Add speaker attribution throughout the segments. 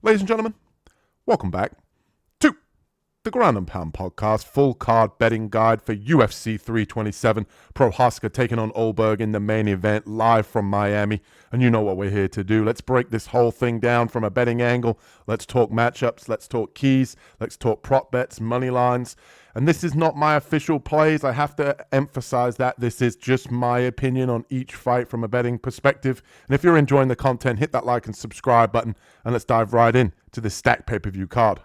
Speaker 1: Ladies and gentlemen, welcome back to the Ground and Pound Podcast, full card betting guide for UFC 327. Prohaska taking on Olberg in the main event, live from Miami. And you know what we're here to do. Let's break this whole thing down from a betting angle. Let's talk matchups. Let's talk keys. Let's talk prop bets, money lines. And this is not my official plays. I have to emphasize that this is just my opinion on each fight from a betting perspective. And if you're enjoying the content, hit that like and subscribe button, and let's dive right in to this stacked pay-per-view card.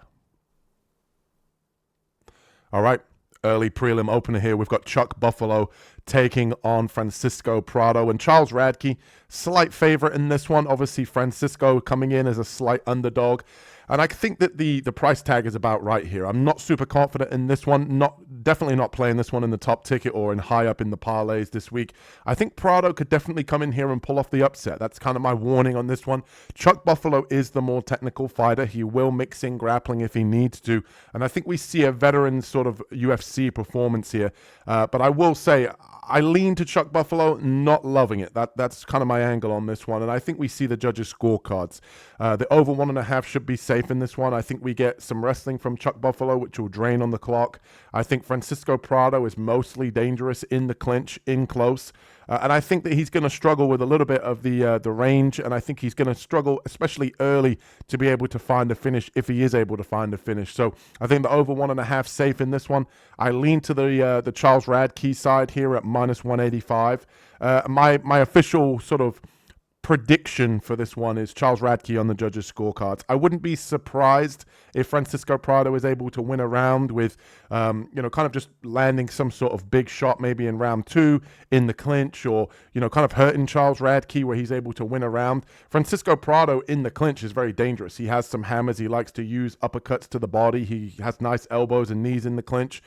Speaker 1: All right, early prelim opener here. We've got Chuck Buffalo taking on Francisco Prado, and Charles Radke, slight favorite in this one. Obviously, Francisco coming in as a slight underdog. And I think that the price tag is about right here. I'm not super confident in this one. Definitely not playing this one in the top ticket or in high up in the parlays this week. I think Prado could definitely come in here and pull off the upset. That's kind of my warning on this one. Chuck Buffalo is the more technical fighter. He will mix in grappling if he needs to. And I think we see a veteran sort of UFC performance here. But I will say, I lean to Chuck Buffalo, not loving it. That's kind of my angle on this one. And I think we see the judges' scorecards. The over 1.5 should be safe in this one. I think we get some wrestling from Chuck Buffalo, which will drain on the clock. I think Francisco Prado is mostly dangerous in the clinch, in close. And I think that he's going to struggle with a little bit of the range, and I think he's going to struggle, especially early, to be able to find a finish if he is able to find a finish. So I think the over 1.5 safe in this one. I lean to the Charles Radke side here at minus 185. My official sort of prediction for this one is Charles Radke on the judges' scorecards. I wouldn't be surprised if Francisco Prado is able to win a round with, kind of just landing some sort of big shot maybe in round 2 in the clinch, or, kind of hurting Charles Radke where he's able to win a round. Francisco Prado in the clinch is very dangerous. He has some hammers. He likes to use uppercuts to the body. He has nice elbows and knees in the clinch.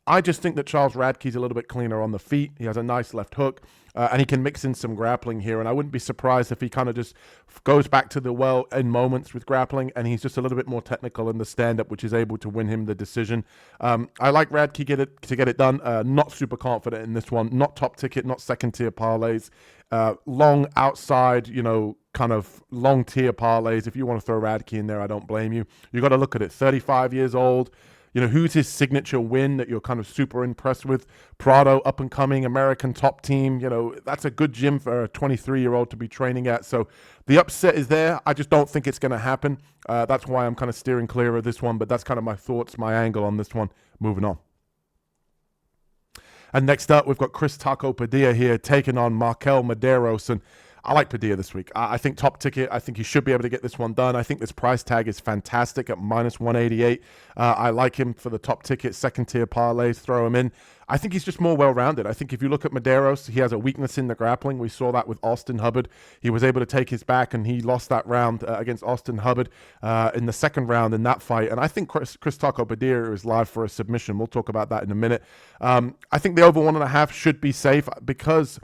Speaker 1: I just think that Charles Radke's a little bit cleaner on the feet. He has a nice left hook, and he can mix in some grappling here. And I wouldn't be surprised if he kind of just goes back to the well in moments with grappling, and he's just a little bit more technical in the stand-up, which is able to win him the decision. I like Radke to get it done. Not super confident in this one. Not top ticket, not second-tier parlays. Long outside, kind of long-tier parlays. If you want to throw Radke in there, I don't blame you. You got to look at it. 35 years old. Who's his signature win that you're kind of super impressed with? Prado, up-and-coming American top team. That's a good gym for a 23-year-old to be training at. So the upset is there. I just don't think it's going to happen. That's why I'm kind of steering clear of this one. But that's kind of my thoughts, my angle on this one. Moving on. And next up, we've got Chris Taco Padilla here taking on Markel Medeiros. And I like Padilla this week. I think top ticket. I think he should be able to get this one done. I think this price tag is fantastic at minus 188. I like him for the top ticket, second tier parlays, throw him in. I think he's just more well-rounded. I think if you look at Medeiros, he has a weakness in the grappling. We saw that with Austin Hubbard. He was able to take his back, and he lost that round against Austin Hubbard in the second round in that fight. And I think Chris Taco Padilla is live for a submission. We'll talk about that in a minute. I think the over 1.5 should be safe because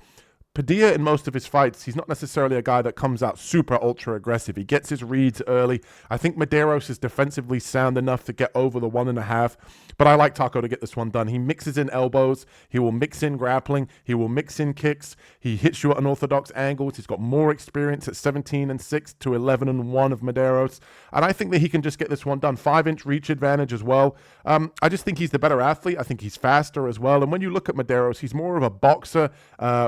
Speaker 1: Padilla, in most of his fights, he's not necessarily a guy that comes out super ultra aggressive. He gets his reads early. I think Medeiros is defensively sound enough to get over the 1.5, but I like Taco to get this one done. He mixes in elbows. He will mix in grappling. He will mix in kicks. He hits you at unorthodox angles. He's got more experience at 17-6 to 11-1 of Medeiros, and I think that he can just get this one done. 5-inch reach advantage as well. I just think he's the better athlete. I think he's faster as well, and when you look at Medeiros, he's more of a boxer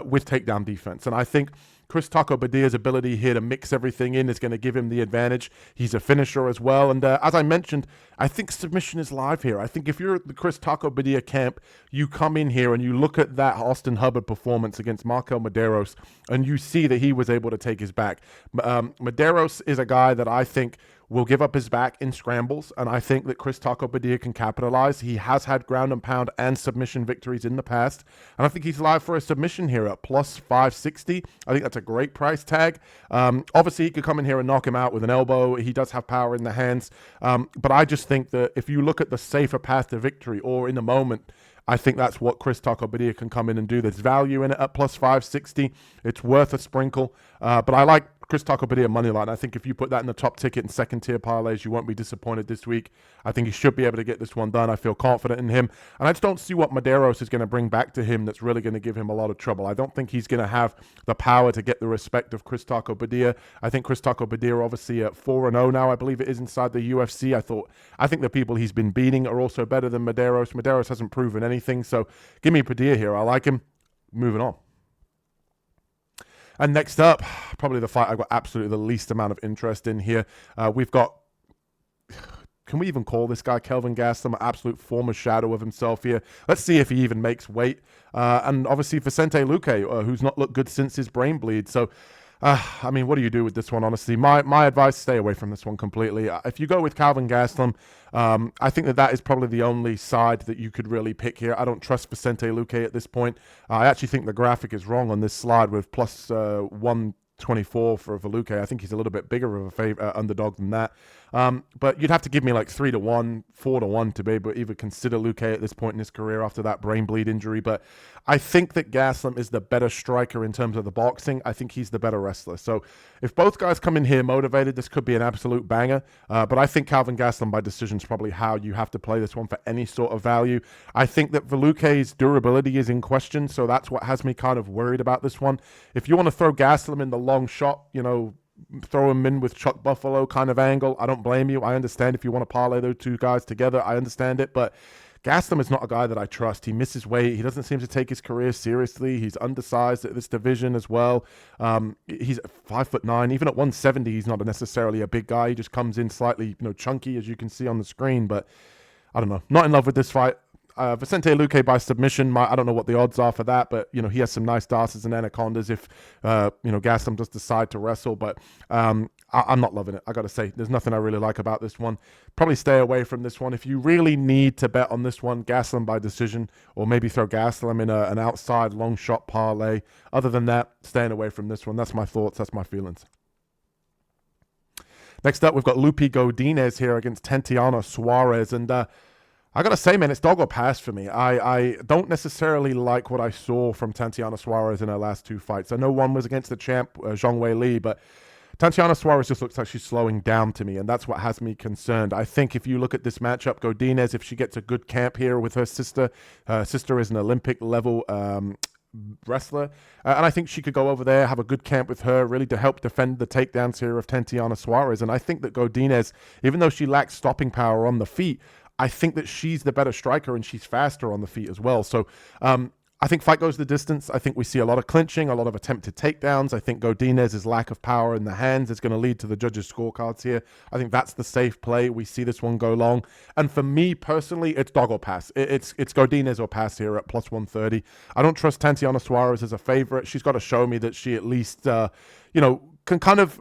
Speaker 1: with takedown defense. And I think Chris Taco Padilla's ability here to mix everything in is going to give him the advantage. He's a finisher as well. And as I mentioned, I think submission is live here. I think if you're at the Chris Taco Padilla camp, you come in here and you look at that Austin Hubbard performance against Markel Medeiros, and you see that he was able to take his back. Medeiros is a guy that I think will give up his back in scrambles, and I think that Chris Taco Padilla can capitalize. He has had ground and pound and submission victories in the past, and I think he's live for a submission here at plus 560. I think that's a great price tag. Obviously, he could come in here and knock him out with an elbow. He does have power in the hands, but I just think that if you look at the safer path to victory or in the moment, I think that's what Chris Taco Padilla can come in and do. There's value in it at plus 560. It's worth a sprinkle. But I like Chris Taco Padilla money line. I think if you put that in the top ticket and second tier parlays, you won't be disappointed this week. I think he should be able to get this one done. I feel confident in him. And I just don't see what Medeiros is going to bring back to him that's really going to give him a lot of trouble. I don't think he's going to have the power to get the respect of Chris Taco Padilla. I think Chris Taco Padilla obviously at 4-0 now, I believe it is, inside the UFC. I think the people he's been beating are also better than Medeiros. Medeiros hasn't proven anything. So give me Padilla here. I like him. Moving on. And next up, probably the fight I've got absolutely the least amount of interest in here. We've got, can we even call this guy Kelvin Gastelum, an absolute former shadow of himself here? Let's see if he even makes weight. And obviously Vicente Luque, who's not looked good since his brain bleed. So, I mean, what do you do with this one, honestly? My advice, stay away from this one completely. If you go with Calvin Gastelum, I think that is probably the only side that you could really pick here. I don't trust Vicente Luque at this point. I actually think the graphic is wrong on this slide with plus 124 for Luque. I think he's a little bit bigger of a underdog than that. But you'd have to give me like 3-1, 4-1 to be able to even consider Luque at this point in his career after that brain bleed injury. But I think that Gastelum is the better striker in terms of the boxing. I think he's the better wrestler. So if both guys come in here motivated, this could be an absolute banger. But I think Calvin Gastelum by decision is probably how you have to play this one for any sort of value. I think that Luque's durability is in question, so that's what has me kind of worried about this one. If you want to throw Gastelum in the long shot, throw him in with Chuck Buffalo kind of angle, I don't blame you. I understand if you want to parlay those two guys together. I understand it, but Gastelum is not a guy that I trust. He misses weight. He doesn't seem to take his career seriously. He's undersized at this division as well. He's 5'9". Even at 170, he's not necessarily a big guy. He just comes in slightly, chunky, as you can see on the screen. But I don't know. Not in love with this fight. Vicente Luque by submission, I don't know what the odds are for that, but, he has some nice darts and anacondas if, Gastelum does decide to wrestle. But I'm not loving it. I got to say, there's nothing I really like about this one. Probably stay away from this one. If you really need to bet on this one, Gastelum by decision, or maybe throw Gastelum in an outside long shot parlay. Other than that, staying away from this one. That's my thoughts. That's my feelings. Next up, we've got Lupi Godinez here against Tatiana Suarez. And I got to say, man, it's dog or pass for me. I don't necessarily like what I saw from Tatiana Suarez in her last two fights. I know one was against the champ, Zhang Wei Li, but Tatiana Suarez just looks like she's slowing down to me, and that's what has me concerned. I think if you look at this matchup, Godinez, if she gets a good camp here with her sister is an Olympic-level wrestler, and I think she could go over there, have a good camp with her, really to help defend the takedowns here of Tatiana Suarez. And I think that Godinez, even though she lacks stopping power on the feet, I think that she's the better striker and she's faster on the feet as well. So I think fight goes the distance. I think we see a lot of clinching, a lot of attempted takedowns. I think Godinez's lack of power in the hands is going to lead to the judges' scorecards here. I think that's the safe play. We see this one go long. And for me personally, it's dog or pass. It's Godinez or pass here at plus 130. I don't trust Tatiana Suarez as a favorite. She's got to show me that she at least, can kind of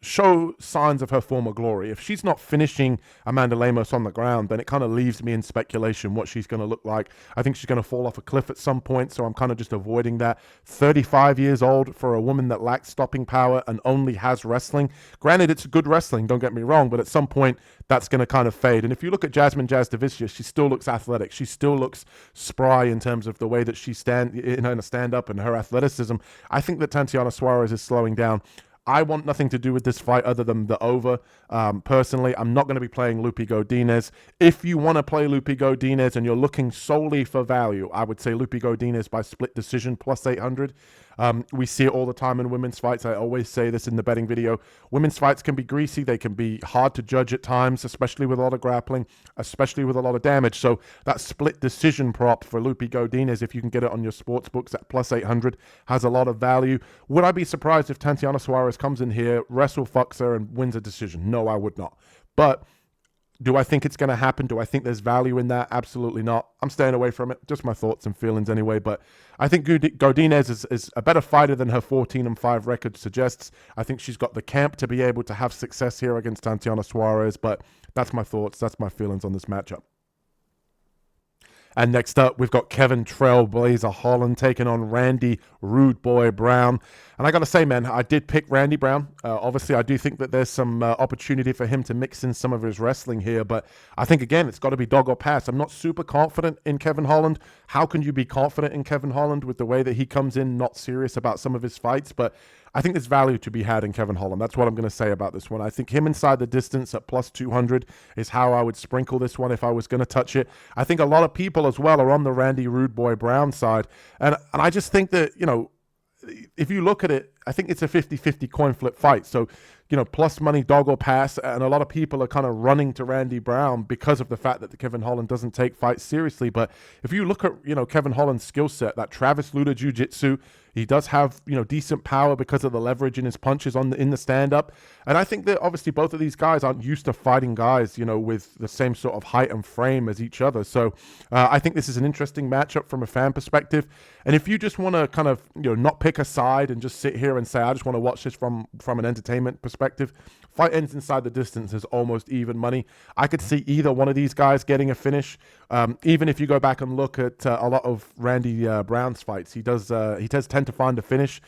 Speaker 1: show signs of her former glory. If she's not finishing Amanda Lemos on the ground, then it kind of leaves me in speculation what she's going to look like. I think she's going to fall off a cliff at some point, so I'm kind of just avoiding that. 35 years old for a woman that lacks stopping power and only has wrestling. Granted, it's good wrestling, don't get me wrong, but at some point that's going to kind of fade. And if you look at Jasmine Jasdavicius, she still looks athletic. She still looks spry in terms of the way that she stand up and her athleticism. I think that Tatiana Suarez is slowing down. I want nothing to do with this fight other than the over. Personally, I'm not going to be playing Lupi Godinez. If you want to play Lupi Godinez and you're looking solely for value, I would say Lupi Godinez by split decision plus 800. We see it all the time in women's fights. I always say this in the betting video. Women's fights can be greasy. They can be hard to judge at times, especially with a lot of grappling, especially with a lot of damage. So that split decision prop for Lupi Godinez, if you can get it on your sports books at plus 800, has a lot of value. Would I be surprised if Tatiana Suarez comes in here, wrestle fucks her, and wins a decision? No, I would not. But do I think it's going to happen? Do I think there's value in that? Absolutely not. I'm staying away from it. Just my thoughts and feelings anyway. But I think Godinez is a better fighter than her 14-5 record suggests. I think she's got the camp to be able to have success here against Tatiana Suarez. But that's my thoughts. That's my feelings on this matchup. And next up, we've got Kevin Trailblazer Holland taking on Randy Rude Boy Brown. And I got to say, man, I did pick Randy Brown. Obviously, I do think that there's some opportunity for him to mix in some of his wrestling here. But I think, again, it's got to be dog or pass. I'm not super confident in Kevin Holland. How can you be confident in Kevin Holland with the way that he comes in, not serious about some of his fights? But I think there's value to be had in Kevin Holland. That's what I'm going to say about this one. I think him inside the distance at plus 200 is how I would sprinkle this one if I was going to touch it. I think a lot of people as well are on the Randy Rude Boy Brown side. And I just think that, if you look at it, I think it's a 50-50 coin flip fight. So, plus money, dog or pass. And a lot of people are kind of running to Randy Brown because of the fact that Kevin Holland doesn't take fights seriously. But if you look at, Kevin Holland's skill set, that Travis Luda jiu-jitsu, he does have, decent power because of the leverage in his punches in the stand-up. And I think that obviously both of these guys aren't used to fighting guys, with the same sort of height and frame as each other. So I think this is an interesting matchup from a fan perspective. And if you just want to kind of, not pick a side and just sit here and say, I just want to watch this from an entertainment perspective, fight ends inside the distance is almost even money. I could see either one of these guys getting a finish. Even if you go back and look at a lot of Randy Brown's fights, he does tend to find a finish.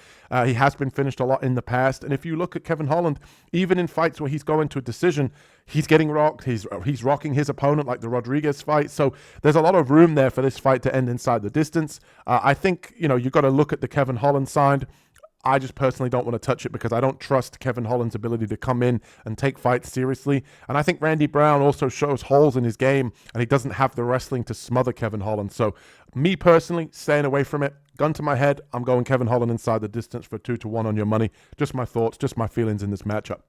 Speaker 1: He has been finished a lot in the past. And if you look at Kevin Holland, even in fights where he's going to a decision, he's getting rocked. He's rocking his opponent like the Rodriguez fight. So there's a lot of room there for this fight to end inside the distance. I think, you've got to look at the Kevin Holland side. I just personally don't want to touch it because I don't trust Kevin Holland's ability to come in and take fights seriously. And I think Randy Brown also shows holes in his game, and he doesn't have the wrestling to smother Kevin Holland. So me personally, staying away from it. Gun to my head, I'm going Kevin Holland inside the distance for 2-1 on your money. Just my thoughts, just my feelings in this matchup.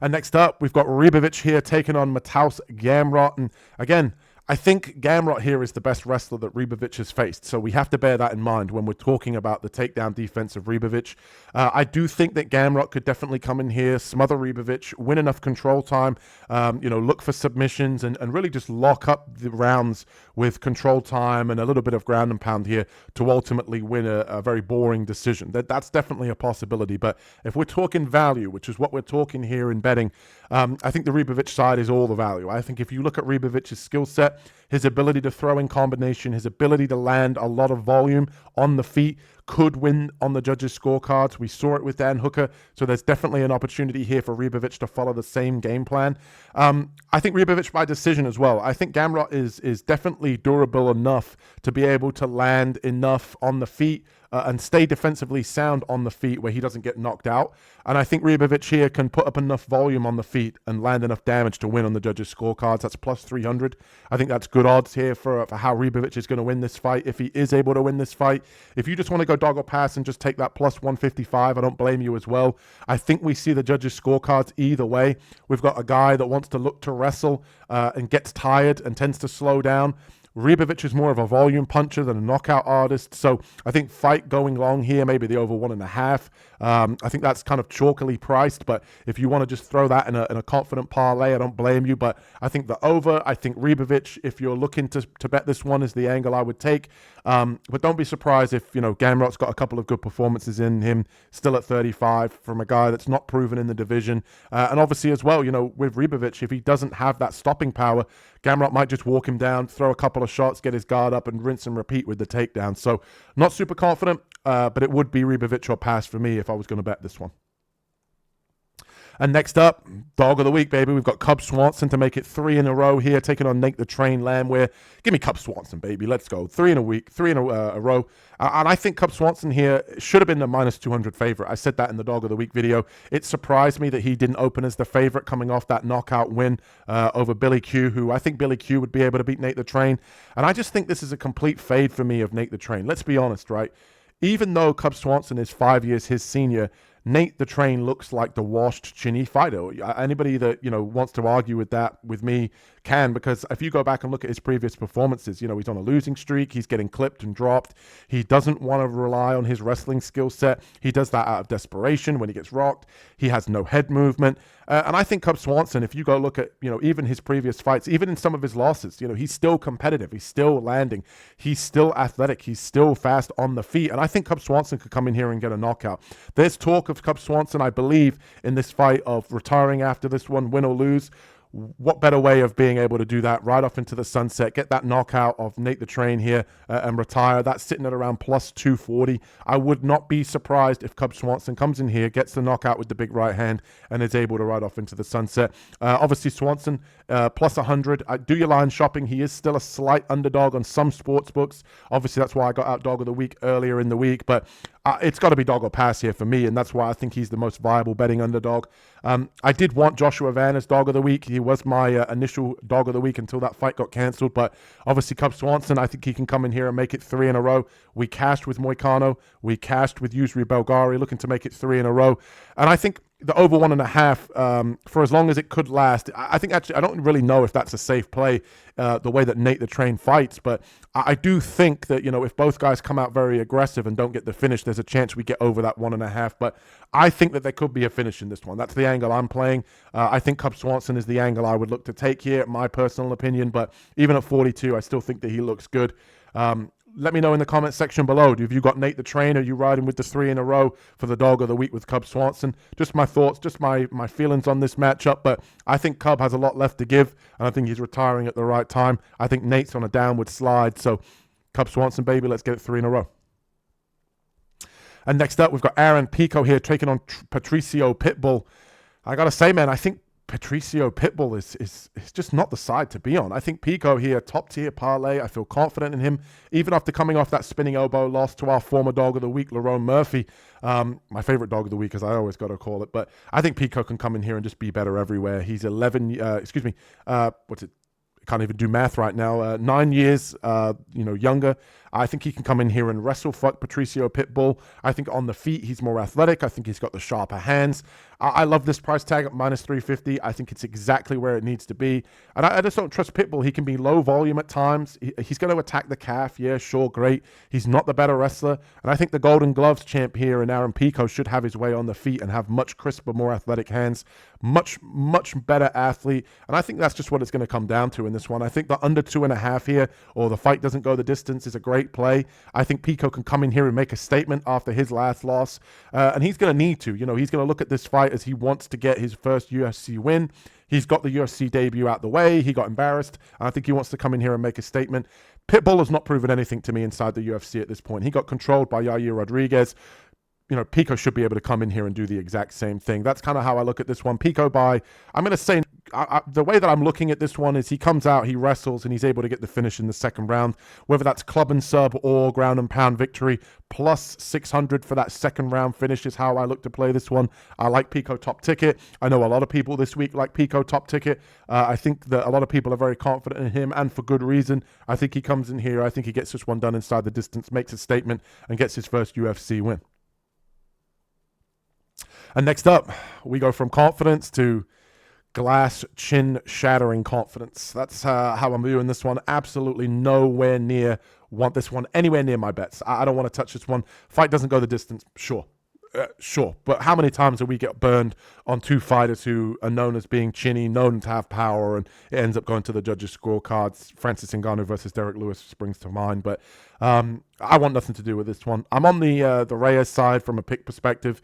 Speaker 1: And next up, we've got Ribovic here taking on Mateusz Gamrot. And again, I think Gamrot here is the best wrestler that Ribovic has faced, so we have to bear that in mind when we're talking about the takedown defense of Ribovic. I do think that Gamrot could definitely come in here, smother Ribovic, win enough control time, look for submissions and really just lock up the rounds with control time and a little bit of ground and pound here to ultimately win a very boring decision. That's definitely a possibility, but if we're talking value, which is what we're talking here in betting, I think the Ribovic side is all the value. I think if you look at Ribovic's skill set, his ability to throw in combination, his ability to land a lot of volume on the feet could win on the judges' scorecards. We saw it with Dan Hooker, so there's definitely an opportunity here for Ribovic to follow the same game plan. I think Ribovic by decision as well. I think Gamrot is definitely durable enough to be able to land enough on the feet and stay defensively sound on the feet where he doesn't get knocked out. And I think Ribovic here can put up enough volume on the feet and land enough damage to win on the judges' scorecards. That's plus 300. I think that's good odds here for how Ribovic is going to win this fight, if he is able to win this fight. If you just want to go dog or pass and just take that plus 155, I don't blame you as well. I think we see the judges' scorecards either way. We've got a guy that wants to look to wrestle and gets tired and tends to slow down. Ribovic is more of a volume puncher than a knockout artist. So I think fight going long here, maybe the over 1.5. I think that's kind of chalkily priced, but if you want to just throw that in a confident parlay, I don't blame you. But I think the over, I think Ribovic, if you're looking to bet this one, is the angle I would take. But don't be surprised if, Gamrot's got a couple of good performances in him, still at 35 from a guy that's not proven in the division. And obviously as well, with Ribovic, if he doesn't have that stopping power, Gamrot might just walk him down, throw a couple of shots, get his guard up, and rinse and repeat with the takedown. So not super confident, but it would be Ribovic or pass for me if I was going to bet this one. And next up, dog of the week, baby. We've got Cub Swanson to make it 3 in a row here, taking on Nate the Train Landwehr. Give me Cub Swanson, baby. Let's go. 3 in a week, 3 in a row. And I think Cub Swanson here should have been the minus 200 favorite. I said that in the dog of the week video. It surprised me that he didn't open as the favorite coming off that knockout win over Billy Q, who I think Billy Q would be able to beat Nate the Train. And I just think this is a complete fade for me of Nate the Train. Let's be honest, right? Even though Cub Swanson is 5 years his senior, Nate the Train looks like the washed chinny fighter. Anybody that, wants to argue with that with me can, because if you go back and look at his previous performances, he's on a losing streak. He's getting clipped and dropped. He doesn't want to rely on his wrestling skill set. He does that out of desperation when he gets rocked. He has no head movement. And I think Cub Swanson, if you go look at, even his previous fights, even in some of his losses, he's still competitive. He's still landing. He's still athletic. He's still fast on the feet. And I think Cub Swanson could come in here and get a knockout. There's talk of Cub Swanson, I believe, in this fight of retiring after this one, win or lose. What better way of being able to do that right off into the sunset, get that knockout of Nate the Train here and retire? That's sitting at around plus 240. I would not be surprised if Cub Swanson comes in here, gets the knockout with the big right hand, and is able to ride off into the sunset. Obviously, Swanson, plus 100. Do your line shopping. He is still a slight underdog on some sports books. Obviously, that's why I got out dog of the week earlier in the week. But It's got to be dog or pass here for me, and that's why I think he's the most viable betting underdog. I did want Joshua Van as dog of the week. He was my initial dog of the week until that fight got cancelled, but obviously Cub Swanson, I think he can come in here and make it 3 in a row. We cashed with Moicano. We cashed with Yusri Belgari, looking to make it 3 in a row. And I think the over 1.5, for as long as it could last, I think actually, I don't really know if that's a safe play, the way that Nate the Train fights, but I do think that, if both guys come out very aggressive and don't get the finish, there's a chance we get over that 1.5, but I think that there could be a finish in this one. That's the angle I'm playing. I think Cub Swanson is the angle I would look to take here, my personal opinion, but even at 42, I still think that he looks good. Let me know in the comment section below. Have you got Nate the Train? Are you riding with the 3 in a row for the dog of the week with Cub Swanson? Just my thoughts, just my feelings on this matchup. But I think Cub has a lot left to give, and I think he's retiring at the right time. I think Nate's on a downward slide. So Cub Swanson, baby, let's get it 3 in a row. And next up, we've got Aaran Pico here taking on Patricio Pitbull. I got to say, man, I think Patricio Pitbull is just not the side to be on. I think Pico here, top tier parlay. I feel confident in him, even after coming off that spinning elbow loss to our former dog of the week, Lerone Murphy. My favorite dog of the week, as I always got to call it. But I think Pico can come in here and just be better everywhere. He's 11. Can't even do math right now. 9 years, younger. I think he can come in here and wrestle fuck Patricio Pitbull. I think on the feet, he's more athletic. I think he's got the sharper hands. I love this price tag at minus 350. I think it's exactly where it needs to be. And I just don't trust Pitbull. He can be low volume at times. He's going to attack the calf. Yeah, sure, great. He's not the better wrestler. And I think the Golden Gloves champ here in Aaran Pico should have his way on the feet and have much crisper, more athletic hands. Much, much better athlete. And I think that's just what it's going to come down to in this one. I think the under 2.5 here, or the fight doesn't go the distance, is a great play. I think Pico can come in here and make a statement after his last loss. And he's going to need to. He's going to look at this fight as he wants to get his first UFC win. He's got the UFC debut out the way. He got embarrassed. And I think he wants to come in here and make a statement. Pitbull has not proven anything to me inside the UFC at this point. He got controlled by Yair Rodriguez. Pico should be able to come in here and do the exact same thing. That's kind of how I look at this one. Pico I'm going to say, the way that I'm looking at this one is he comes out, he wrestles, and he's able to get the finish in the second round, whether that's club and sub or ground and pound victory, plus 600 for that second round finish is how I look to play this one. I like Pico top ticket. I know a lot of people this week like Pico top ticket. I think that a lot of people are very confident in him, and for good reason. I think he comes in here. I think he gets this one done inside the distance, makes a statement, and gets his first UFC win. And next up, we go from confidence to glass chin shattering confidence. That's how I'm viewing this one. Absolutely nowhere near want this one anywhere near my bets. I don't want to touch this one. Fight doesn't go the distance. Sure. But how many times do we get burned on two fighters who are known as being chinny, known to have power, and it ends up going to the judges' scorecards? Francis Ngannou versus Derek Lewis springs to mind, but I want nothing to do with this one. I'm on the Reyes side from a pick perspective.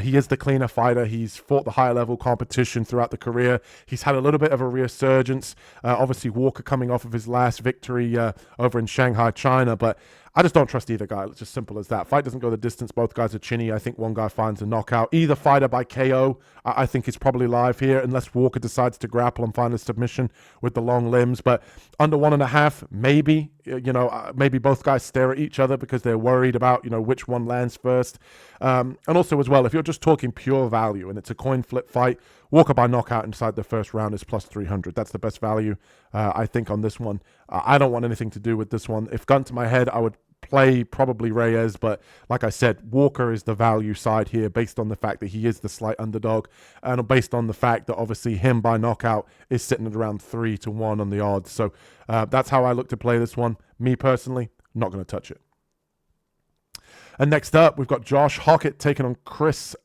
Speaker 1: He is the cleaner fighter. He's fought the higher level competition throughout the career. He's had a little bit of a resurgence. Obviously, Walker coming off of his last victory over in Shanghai, China, but I just don't trust either guy. It's just simple as that. Fight doesn't go the distance. Both guys are chinny. I think one guy finds a knockout. Either fighter by KO, I think is probably live here, unless Walker decides to grapple and find a submission with the long limbs. But under 1.5, maybe. Maybe both guys stare at each other because they're worried about, which one lands first. And also as well, if you're just talking pure value and it's a coin flip fight, Walker by knockout inside the first round is plus 300. That's the best value, I think, on this one. I don't want anything to do with this one. If gun to my head, I would play probably Reyes, but like I said, Walker is the value side here based on the fact that he is the slight underdog, and based on the fact that obviously him by knockout is sitting at around 3-1 on the odds. So that's how I look to play this one. Me personally, not going to touch it. And next up, we've got Josh Hockett taking on Curtis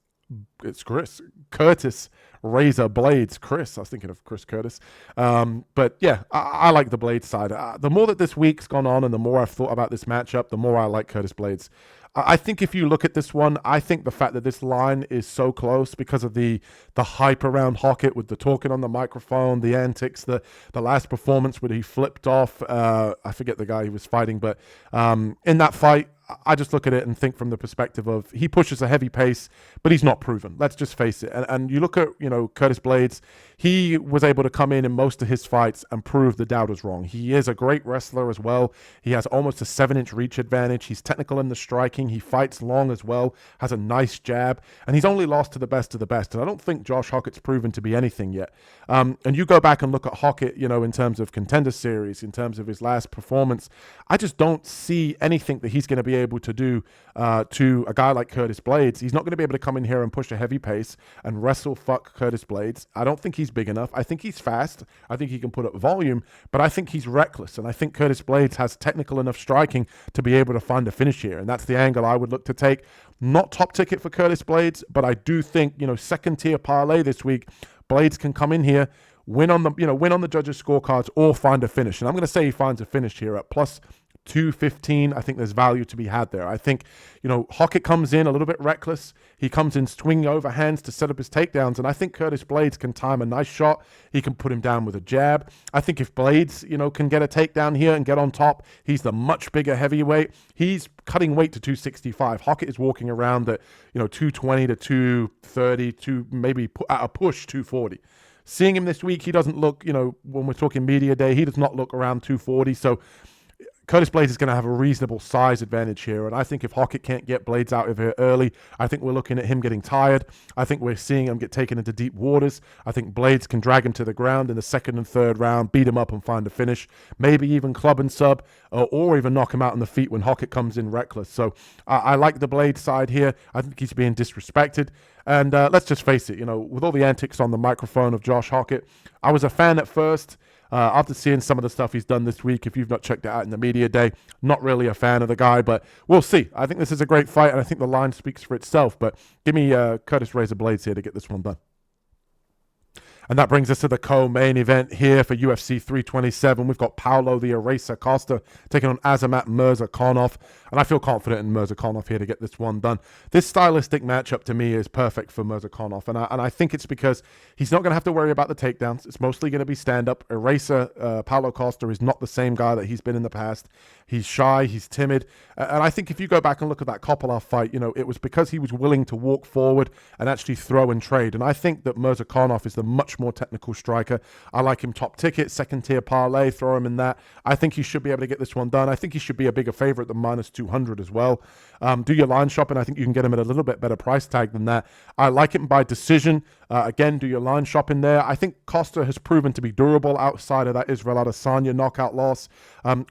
Speaker 1: Razor Blades. I was thinking of Chris Curtis. But yeah, I like the Blades side. The more that this week's gone on and the more I've thought about this matchup, the more I like Curtis Blades. I think if you look at this one, I think the fact that this line is so close because of the hype around Hockett with the talking on the microphone, the antics, the last performance where he flipped off, I forget the guy he was fighting, but in that fight, I just look at it and think from the perspective of he pushes a heavy pace, but he's not proven. Let's just face it. And you look at, Curtis Blades, he was able to come in most of his fights and prove the doubters wrong. He is a great wrestler as well. He has almost a 7-inch reach advantage. He's technical in the striking. He fights long as well, has a nice jab, and he's only lost to the best of the best. And I don't think Josh Hockett's proven to be anything yet. And you go back and look at Hockett, in terms of Contender Series, in terms of his last performance, I just don't see anything that he's going to be able to do to a guy like Curtis Blades. He's not going to be able to come in here and push a heavy pace and wrestle fuck Curtis Blades. I don't think he's big enough. I think he's fast. I think he can put up volume, but I think he's reckless. And I think Curtis Blades has technical enough striking to be able to find a finish here. And that's the angle I would look to take. Not top ticket for Curtis Blades, but I do think, second tier parlay this week, Blades can come in here, win on the judges' scorecards or find a finish. And I'm going to say he finds a finish here at plus 215. I think there's value to be had there. I think, Hockett comes in a little bit reckless. He comes in swinging overhands to set up his takedowns. And I think Curtis Blades can time a nice shot. He can put him down with a jab. I think if Blades, can get a takedown here and get on top, he's the much bigger heavyweight. He's cutting weight to 265. Hockett is walking around at, 220 to 230 to maybe at a push 240. Seeing him this week, he doesn't look, when we're talking media day, he does not look around 240. So Curtis Blades is going to have a reasonable size advantage here. And I think if Hockett can't get Blades out of here early, I think we're looking at him getting tired. I think we're seeing him get taken into deep waters. I think Blades can drag him to the ground in the second and third round, beat him up and find a finish, maybe even club and sub, or even knock him out on the feet when Hockett comes in reckless. So I like the Blades side here. I think he's being disrespected. And let's just face it, with all the antics on the microphone of Josh Hockett, I was a fan at first. After seeing some of the stuff he's done this week, if you've not checked it out in the media day, not really a fan of the guy, but we'll see. I think this is a great fight, and I think the line speaks for itself. But give me Curtis Razor Blades here to get this one done. And that brings us to the co-main event here for UFC 327. We've got Paulo the Eraser Costa taking on Azamat Mirzakhanov. And I feel confident in Mirzakhanov here to get this one done. This stylistic matchup to me is perfect for Mirzakhanov. And I think it's because he's not going to have to worry about the takedowns. It's mostly going to be stand-up. Eraser, Paulo Costa is not the same guy that he's been in the past. He's shy, he's timid. And I think if you go back and look at that Kopylov fight, it was because he was willing to walk forward and actually throw and trade. And I think that Mirzakhanov is the much more technical striker. I like him top ticket, second tier parlay, throw him in that. I think he should be able to get this one done. I think he should be a bigger favorite than minus 200 as well. Do your line shopping. I think you can get him at a little bit better price tag than that. I like him by decision. Again, do your line shopping there. I think Costa has proven to be durable outside of that Israel Adesanya knockout loss.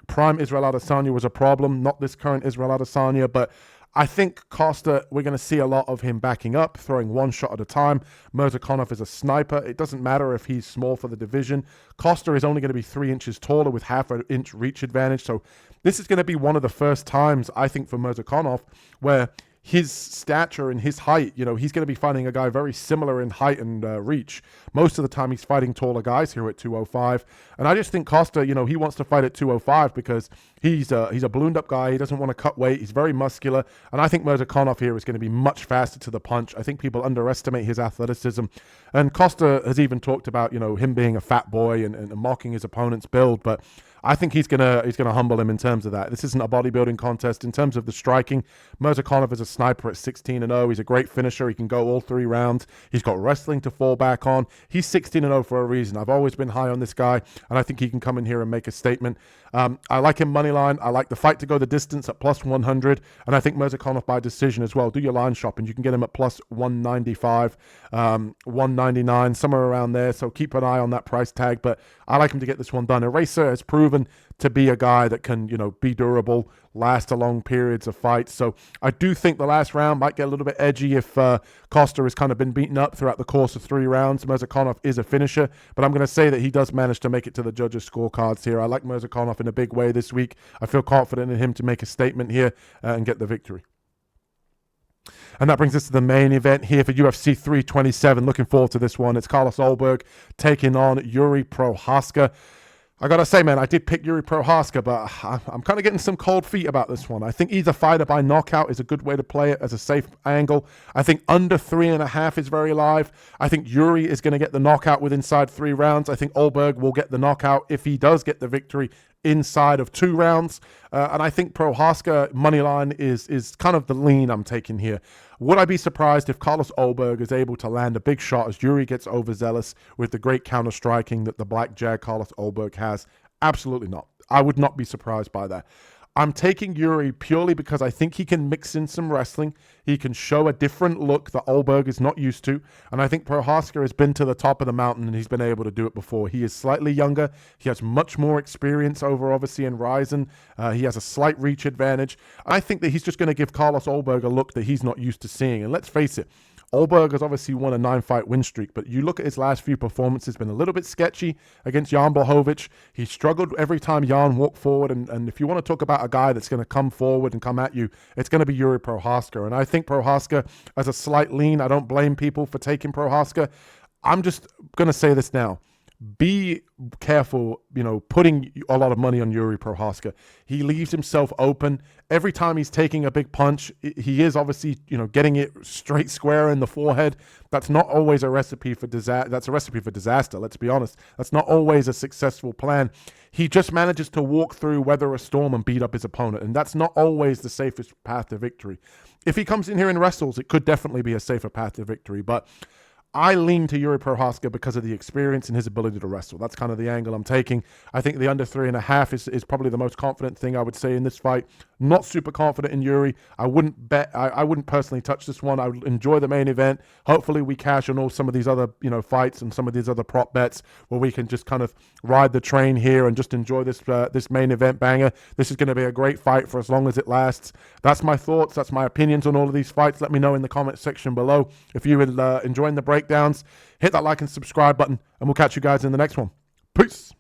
Speaker 1: Prime Israel Adesanya was a problem, not this current Israel Adesanya, but I think Costa, we're going to see a lot of him backing up, throwing one shot at a time. Mirzakhanov is a sniper. It doesn't matter if he's small for the division. Costa is only going to be 3 inches taller with half an inch reach advantage. So this is going to be one of the first times, I think, for Mirzakhanov where his stature and his height, he's going to be fighting a guy very similar in height and reach. Most of the time he's fighting taller guys here at 205. And I just think Costa, he wants to fight at 205 because he's a ballooned up guy. He doesn't want to cut weight. He's very muscular. And I think Mirzakhanov here is going to be much faster to the punch. I think people underestimate his athleticism. And Costa has even talked about, him being a fat boy and mocking his opponent's build. But I think he's gonna humble him in terms of that. This isn't a bodybuilding contest. In terms of the striking, Mirzakhanov is a sniper at 16-0. He's a great finisher. He can go all 3 rounds. He's got wrestling to fall back on. He's 16-0 for a reason. I've always been high on this guy, and I think he can come in here and make a statement. I like him money line. I like the fight to go the distance at plus 100, and I think Mirzakhanov by decision as well. Do your line shopping. You can get him at plus 195, 199, somewhere around there. So keep an eye on that price tag, but I like him to get this one done. Eraser has proven to be a guy that can, be durable, last a long periods of fights. So I do think the last round might get a little bit edgy if Costa has kind of been beaten up throughout the course of 3 rounds. Mirzakhanov is a finisher, but I'm going to say that he does manage to make it to the judges' scorecards here. I like Mirzakhanov in a big way this week. I feel confident in him to make a statement here and get the victory. And that brings us to the main event here for UFC 327. Looking forward to this one. It's Carlos Ulberg taking on Yuri Prochazka. I got to say, man, I did pick Yuri Prochazka, but I'm kind of getting some cold feet about this one. I think either fighter by knockout is a good way to play it as a safe angle. I think under 3.5 is very live. I think Yuri is going to get the knockout with inside 3 rounds. I think Ulberg will get the knockout if he does get the victory inside of 2 rounds. And I think Prohaska moneyline is kind of the lean I'm taking here. Would I be surprised if Carlos Ulberg is able to land a big shot as Yuri gets overzealous with the great counter striking that the Black Jag Carlos Ulberg has? Absolutely not. I would not be surprised by that. I'm taking Yuri purely because I think he can mix in some wrestling. He can show a different look that Ulberg is not used to. And I think Prohaska has been to the top of the mountain and he's been able to do it before. He is slightly younger. He has much more experience over, obviously, in Ryzen. He has a slight reach advantage. I think that he's just going to give Carlos Ulberg a look that he's not used to seeing. And let's face it, Ulberg has obviously won a 9-fight win streak, but you look at his last few performances, been a little bit sketchy against Jan Blachowicz. He struggled every time Jan walked forward, and if you want to talk about a guy that's going to come forward and come at you, it's going to be Yuri Prohaska. And I think Prohaska has a slight lean. I don't blame people for taking Prohaska. I'm just going to say this now. Be careful, putting a lot of money on Yuri Prohaska. He leaves himself open. Every time he's taking a big punch, he is obviously, getting it straight square in the forehead. That's not always a recipe for disaster. That's a recipe for disaster, let's be honest. That's not always a successful plan. He just manages to walk through, weather a storm, and beat up his opponent. And that's not always the safest path to victory. If he comes in here and wrestles, it could definitely be a safer path to victory. But I lean to Yuri Prohaska because of the experience and his ability to wrestle. That's kind of the angle I'm taking. I think the under 3.5 is probably the most confident thing I would say in this fight. Not super confident in Yuri. I wouldn't bet. I wouldn't personally touch this one. I would enjoy the main event. Hopefully we cash on all some of these other fights and some of these other prop bets where we can just kind of ride the train here and just enjoy this main event banger. This is going to be a great fight for as long as it lasts. That's my thoughts. That's my opinions on all of these fights. Let me know in the comment section below if you were enjoying the breakdowns. Hit that like and subscribe button, and we'll catch you guys in the next one. Peace.